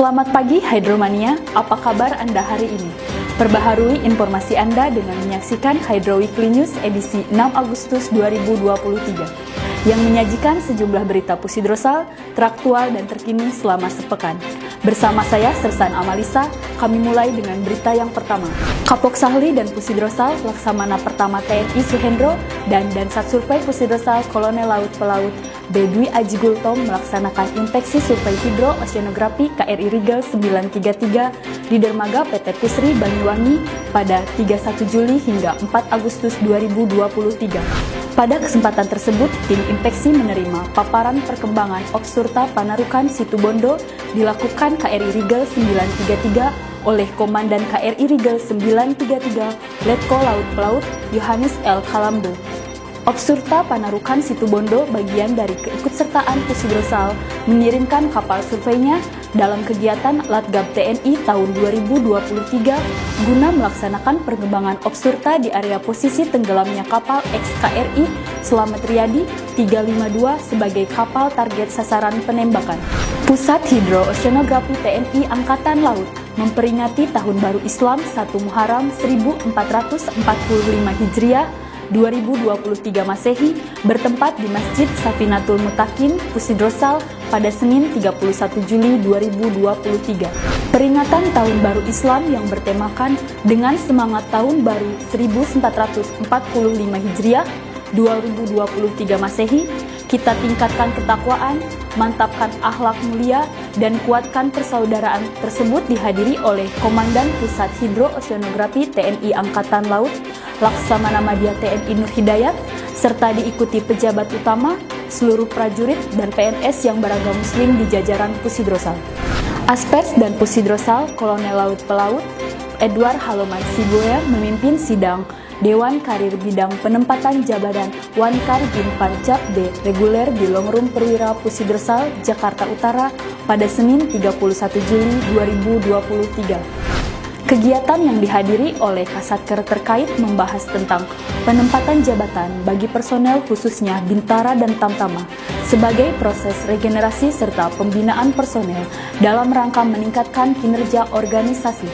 Selamat pagi Hydromania, apa kabar Anda hari ini? Perbaharui informasi Anda dengan menyaksikan Hydro Weekly News edisi 6 Agustus 2023 yang menyajikan sejumlah berita Pusidrosal, teraktual dan terkini selama sepekan. Bersama saya Sersan Amalisa, kami mulai dengan berita yang pertama. Kapok Sahli dan Pusidrosal Laksamana Pertama TNI Suhendro dan Dansat Survei Pusidrosal Kolonel Laut Pelaut B. Dwi Aji Gultom melaksanakan inspeksi survei hidro oceanografi KRI Rigel 933 di dermaga PT Pusri Banyuwangi pada 31 Juli hingga 4 Agustus 2023. Pada kesempatan tersebut, tim inspeksi menerima paparan perkembangan Obsurta Panarukan Situbondo dilakukan KRI Rigel 933 oleh Komandan KRI Rigel 933 Letko Laut Pelaut Yohanes L. Kalambo. Obsurta Panarukan Situbondo bagian dari keikutsertaan Pusidrosal mengirimkan kapal surveinya dalam kegiatan Latgab TNI tahun 2023 guna melaksanakan pengembangan Obsurta di area posisi tenggelamnya kapal XKRI Slamet Riyadi 352 sebagai kapal target sasaran penembakan. Pusat Hidro Oceanografi TNI Angkatan Laut memperingati Tahun Baru Islam 1 Muharram 1445 Hijriah 2023 Masehi bertempat di Masjid Safinatul Mutakin, Pusidrosal pada Senin 31 Juli 2023. Peringatan Tahun Baru Islam yang bertemakan dengan semangat Tahun Baru 1445 Hijriah 2023 Masehi, kita tingkatkan ketakwaan, mantapkan akhlak mulia, dan kuatkan persaudaraan tersebut dihadiri oleh Komandan Pusat Hidro Oceanografi TNI Angkatan Laut, Laksamana Madya TNI Nur Hidayat, serta diikuti pejabat utama, seluruh prajurit, dan PNS yang beragam muslim di jajaran Pusidrosal. Aspers dan Pusidrosal Kolonel Laut Pelaut Edward Haloman Siboya memimpin sidang Dewan Karir Bidang Penempatan Jabatan Wankar Bin Pancap D reguler di Longrum Perwira Pusidrosal, Jakarta Utara pada Senin 31 Juli 2023. Kegiatan yang dihadiri oleh Kasatker terkait membahas tentang penempatan jabatan bagi personel khususnya Bintara dan Tamtama sebagai proses regenerasi serta pembinaan personel dalam rangka meningkatkan kinerja organisasi.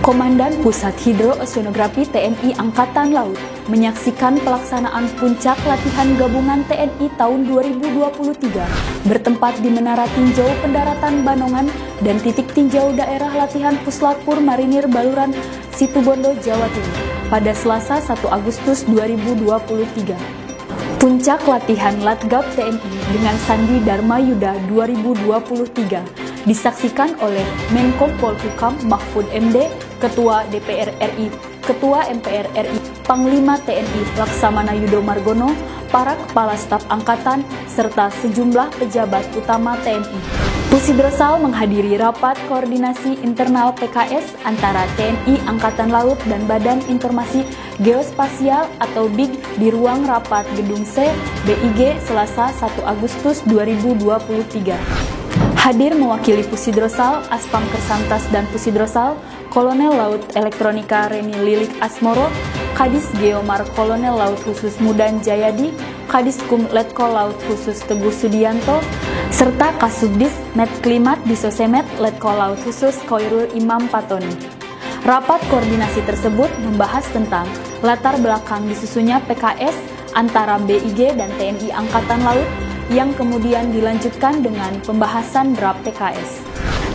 Komandan Pusat Hidro Oceanografi TNI Angkatan Laut menyaksikan pelaksanaan puncak latihan gabungan TNI tahun 2023 bertempat di Menara Tinjau Pendaratan Banongan dan titik tinjau daerah latihan Puslapur Marinir Baluran, Situbondo, Jawa Timur pada Selasa 1 Agustus 2023. Puncak latihan Latgab TNI dengan Sandi Dharma Yuda 2023 disaksikan oleh Menko Polhukam Mahfud MD, Ketua DPR RI, Ketua MPR RI, Panglima TNI Laksamana Yudo Margono, para Kepala Staf Angkatan, serta sejumlah pejabat utama TNI. Pusidrosal menghadiri rapat koordinasi internal PKS antara TNI Angkatan Laut dan Badan Informasi Geospasial atau BIG di ruang rapat Gedung C, BIG, Selasa 1 Agustus 2023. Hadir mewakili Pusidrosal, Aspam Kersantas dan Pusidrosal, Kolonel Laut Elektronika Reni Lilik Asmoro, Kadis Geomar Kolonel Laut Khusus Mudan Jayadi, Kadis Kum Letko Laut Khusus Teguh Sudianto, serta Kasubdis Medklimat Disosemet Letko Laut Khusus Koirul Imam Patoni. Rapat koordinasi tersebut membahas tentang latar belakang disusunnya PKS antara BIG dan TNI Angkatan Laut yang kemudian dilanjutkan dengan pembahasan draft PKS.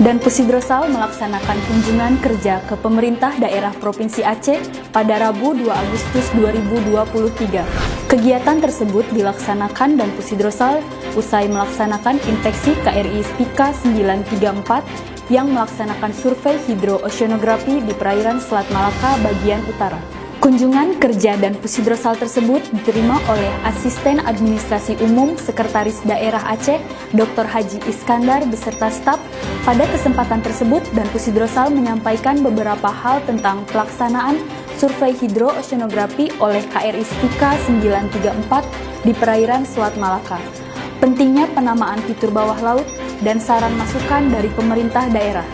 Dan Pusidrosal melaksanakan kunjungan kerja ke pemerintah daerah Provinsi Aceh pada Rabu 2 Agustus 2023. Kegiatan tersebut dilaksanakan dan Pusidrosal usai melaksanakan inspeksi KRI Spika 934 yang melaksanakan survei hidro-oceanografi di perairan Selat Malaka bagian utara. Kunjungan kerja dan Pusidrosal tersebut diterima oleh Asisten Administrasi Umum Sekretaris Daerah Aceh, Dr. Haji Iskandar beserta staf. Pada kesempatan tersebut dan Pusidrosal menyampaikan beberapa hal tentang pelaksanaan survei hidrooceanografi oleh KRI Stika 934 di perairan Selat Malaka. Pentingnya penamaan fitur bawah laut dan saran masukan dari pemerintah daerah.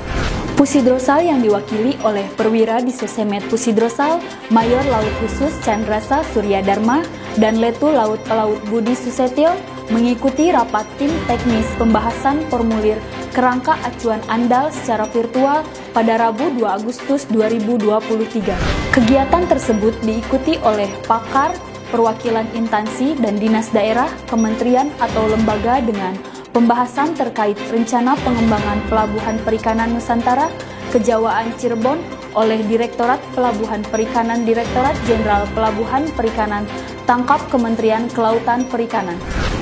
Pusidrosal yang diwakili oleh Perwira di Sesemet Pusidrosal, Mayor Laut Khusus Chandrasa Surya Dharma, dan Letu Laut Pelaut Budi Susetyo mengikuti rapat tim teknis pembahasan formulir kerangka acuan andal secara virtual pada Rabu 2 Agustus 2023. Kegiatan tersebut diikuti oleh pakar, perwakilan instansi dan dinas daerah, kementerian atau lembaga dengan pembahasan terkait rencana pengembangan Pelabuhan Perikanan Nusantara Kejawaan Cirebon oleh Direktorat Pelabuhan Perikanan Direktorat Jenderal Pelabuhan Perikanan Tangkap Kementerian Kelautan Perikanan.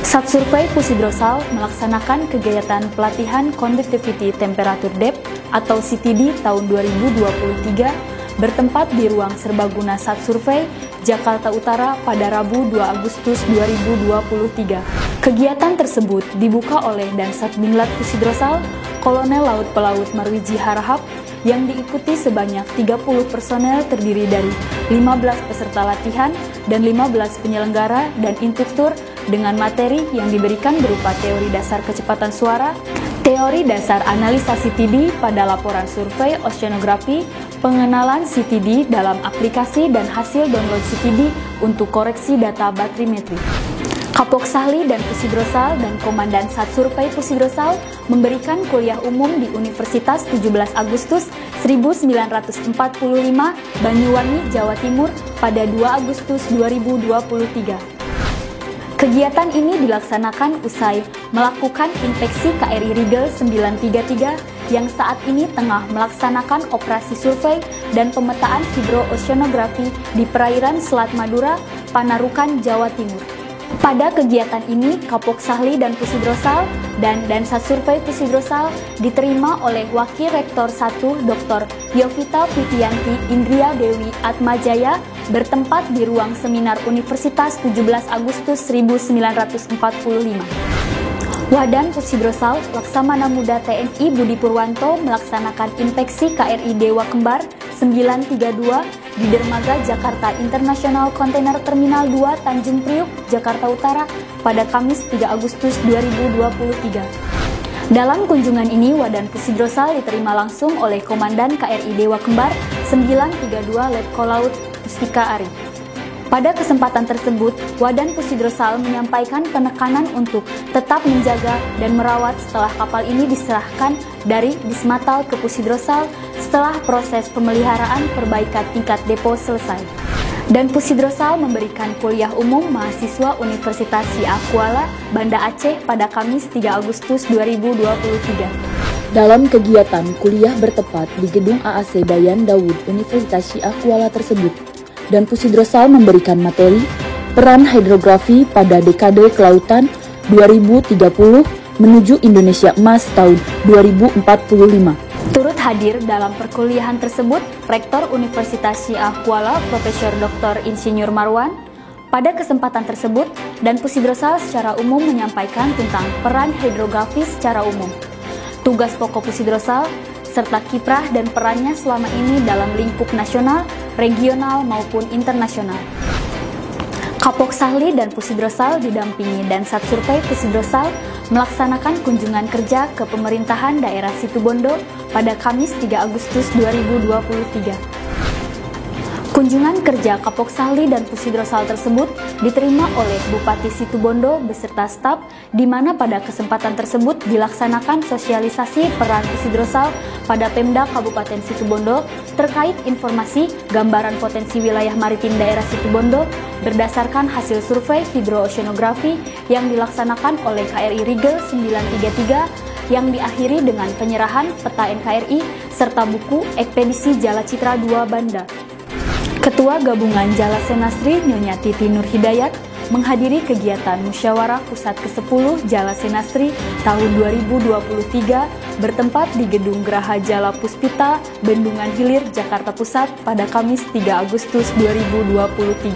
Satsurvey Pusidrosal melaksanakan kegiatan pelatihan Conductivity Temperature Depth atau CTD tahun 2023 bertempat di ruang serbaguna Satsurvey Jakarta Utara pada Rabu 2 Agustus 2023. Kegiatan tersebut dibuka oleh Dansat Binlat Pusidrosal, Kolonel Laut Pelaut Marwiji Harahap, yang diikuti sebanyak 30 personel terdiri dari 15 peserta latihan dan 15 penyelenggara dan instruktur dengan materi yang diberikan berupa teori dasar kecepatan suara, teori dasar analisa CTD pada laporan survei oceanografi, pengenalan CTD dalam aplikasi dan hasil download CTD untuk koreksi data batrimetri. Kapok Sahli dan Pusidrosal dan Komandan Satsurvey Pusidrosal memberikan kuliah umum di Universitas 17 Agustus 1945 Banyuwangi, Jawa Timur pada 2 Agustus 2023. Kegiatan ini dilaksanakan usai melakukan inspeksi KRI Rigel 933 yang saat ini tengah melaksanakan operasi survei dan pemetaan hidrooceanografi di perairan Selat Madura, Panarukan, Jawa Timur. Pada kegiatan ini, Kapok Sahli dan Pusidrosal dan Dansat Survei Pusidrosal diterima oleh Wakil Rektor 1 Dr. Yovita Pitianti Indria Dewi Atmajaya bertempat di ruang seminar Universitas 17 Agustus 1945. Wadan Pusidrosal Laksamana Muda TNI Budi Purwanto melaksanakan inspeksi KRI Dewa Kembar 932 di Dermaga Jakarta International Container Terminal 2 Tanjung Priuk, Jakarta Utara pada Kamis 3 Agustus 2023. Dalam kunjungan ini, Wadan Pusidrosal diterima langsung oleh Komandan KRI Dewa Kembar 932 Letko Laut Pustika Ari. Pada kesempatan tersebut, Wadan Pusidrosal menyampaikan penekanan untuk tetap menjaga dan merawat setelah kapal ini diserahkan dari Dismatal ke Pusidrosal setelah proses pemeliharaan perbaikan tingkat depo selesai. Dan Pusidrosal memberikan kuliah umum mahasiswa Universitas Syiah Kuala, Banda Aceh pada Kamis 3 Agustus 2023. Dalam kegiatan kuliah bertempat di Gedung AAC Dayan Daud Universitas Syiah Kuala tersebut, dan Pusidrosal memberikan materi peran hidrografi pada dekade kelautan 2030 menuju Indonesia Emas tahun 2045. Turut hadir dalam perkuliahan tersebut Rektor Universitas Syiah Kuala Profesor Dr. Insinyur Marwan. Pada kesempatan tersebut, dan Pusidrosal secara umum menyampaikan tentang peran hidrografi secara umum, tugas pokok Pusidrosal, serta kiprah dan perannya selama ini dalam lingkup nasional, regional maupun internasional. Kapok Sahli dan Pusidrosal didampingi Dansat Survei Pusidrosal melaksanakan kunjungan kerja ke pemerintahan daerah Situbondo pada Kamis 3 Agustus 2023. Kunjungan kerja Kapok Sahli dan Pusidrosal tersebut diterima oleh Bupati Situbondo beserta staf, di mana pada kesempatan tersebut dilaksanakan sosialisasi peran Pusidrosal pada Pemda Kabupaten Situbondo terkait informasi gambaran potensi wilayah maritim daerah Situbondo berdasarkan hasil survei hidrooceanografi yang dilaksanakan oleh KRI Rigel 933 yang diakhiri dengan penyerahan peta NKRI serta buku Ekspedisi Jala Citra 2 Banda. Ketua Gabungan Jala Senasri Nyonya Titi Nur Hidayat menghadiri kegiatan Musyawarah Pusat ke-10 Jala Senasri tahun 2023 bertempat di Gedung Geraha Jala Puspita, Bendungan Hilir, Jakarta Pusat pada Kamis 3 Agustus 2023.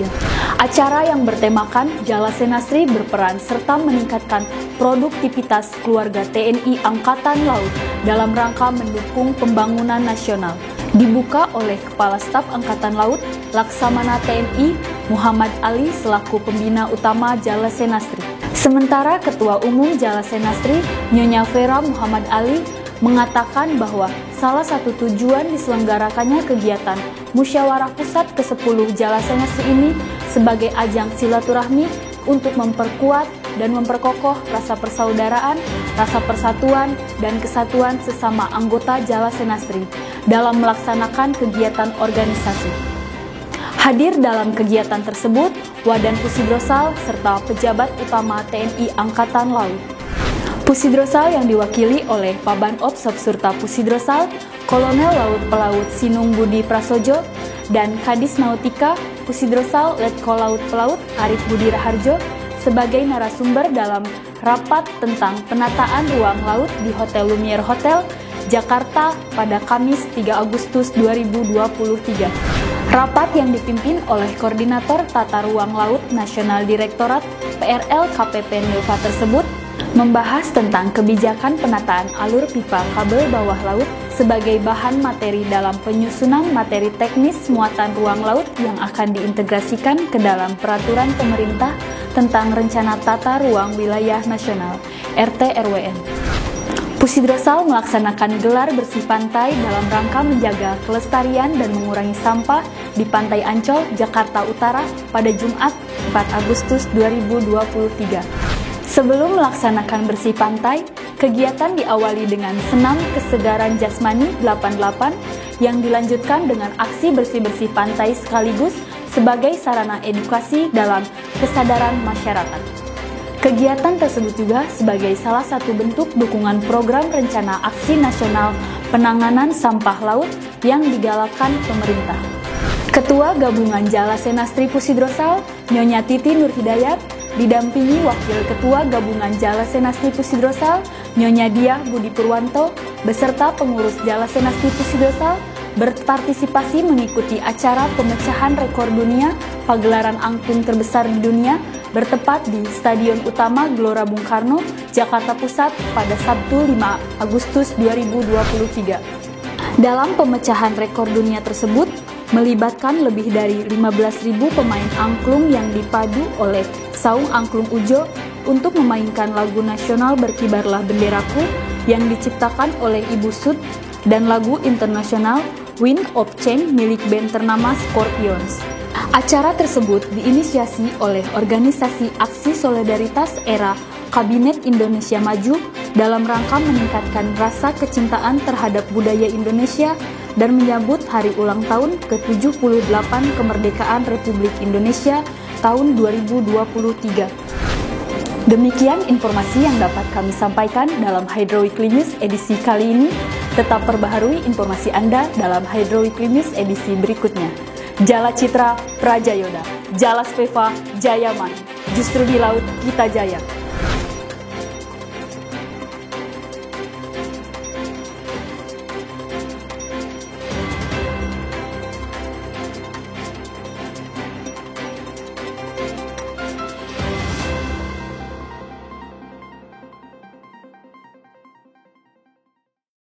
Acara yang bertemakan Jala Senasri berperan serta meningkatkan produktivitas keluarga TNI Angkatan Laut dalam rangka mendukung pembangunan nasional. dibuka oleh Kepala Staf Angkatan Laut Laksamana TNI Muhammad Ali selaku pembina utama Jala Senastri. Sementara Ketua Umum Jala Senastri Nyonya Vera Muhammad Ali mengatakan bahwa salah satu tujuan diselenggarakannya kegiatan Musyawarah Pusat ke-10 Jala Senastri ini sebagai ajang silaturahmi untuk memperkuat dan memperkokoh rasa persaudaraan, rasa persatuan, dan kesatuan sesama anggota Jala Senastri dalam melaksanakan kegiatan organisasi. Hadir dalam kegiatan tersebut, Wadan Pusidrosal serta pejabat utama TNI Angkatan Laut. Pusidrosal yang diwakili oleh Paban Ops Subsurta Pusidrosal, Kolonel Laut Pelaut Sinung Budi Prasojo, dan Kadis Nautika Pusidrosal Letkol Laut Pelaut Arif Budi Raharjo sebagai narasumber dalam rapat tentang penataan ruang laut di Hotel Lumiere Hotel, Jakarta pada Kamis 3 Agustus 2023. Rapat yang dipimpin oleh Koordinator Tata Ruang Laut Nasional Direktorat PRL KPP Nilva tersebut membahas tentang kebijakan penataan alur pipa kabel bawah laut sebagai bahan materi dalam penyusunan materi teknis muatan ruang laut yang akan diintegrasikan ke dalam peraturan pemerintah tentang Rencana Tata Ruang Wilayah Nasional (RT-RWN). Pusidrosal melaksanakan gelar bersih pantai dalam rangka menjaga kelestarian dan mengurangi sampah di Pantai Ancol, Jakarta Utara pada Jumat 4 Agustus 2023. Sebelum melaksanakan bersih pantai, kegiatan diawali dengan senam kesegaran jasmani 88 yang dilanjutkan dengan aksi bersih-bersih pantai sekaligus sebagai sarana edukasi dalam kesadaran masyarakat. Kegiatan tersebut juga sebagai salah satu bentuk dukungan program Rencana Aksi Nasional Penanganan Sampah Laut yang digalakkan pemerintah. Ketua Gabungan Jala Senastri Pusidrosal, Nyonya Titi Nurhidayat, didampingi Wakil Ketua Gabungan Jala Senastri Pusidrosal, Nyonya Diah Budi Purwanto, beserta pengurus Jala Senastri Pusidrosal, berpartisipasi mengikuti acara pemecahan rekor dunia pagelaran angklung terbesar di dunia bertepat di Stadion Utama Gelora Bung Karno, Jakarta Pusat pada Sabtu 5 Agustus 2023. Dalam pemecahan rekor dunia tersebut, melibatkan lebih dari 15.000 pemain angklung yang dipadu oleh Saung Angklung Ujo untuk memainkan lagu nasional Berkibarlah Benderaku yang diciptakan oleh Ibu Sud dan lagu internasional Wind of Change milik band ternama Scorpions. Acara tersebut diinisiasi oleh Organisasi Aksi Solidaritas Era Kabinet Indonesia Maju dalam rangka meningkatkan rasa kecintaan terhadap budaya Indonesia dan menyambut hari ulang tahun ke-78 kemerdekaan Republik Indonesia tahun 2023. Demikian informasi yang dapat kami sampaikan dalam Hydro Weekly News edisi kali ini. Tetap perbaharui informasi Anda dalam Hydro Weekly News edisi berikutnya. Jala Citra Prajayoda, Jala Speva Jayaman, justru di laut kita jaya.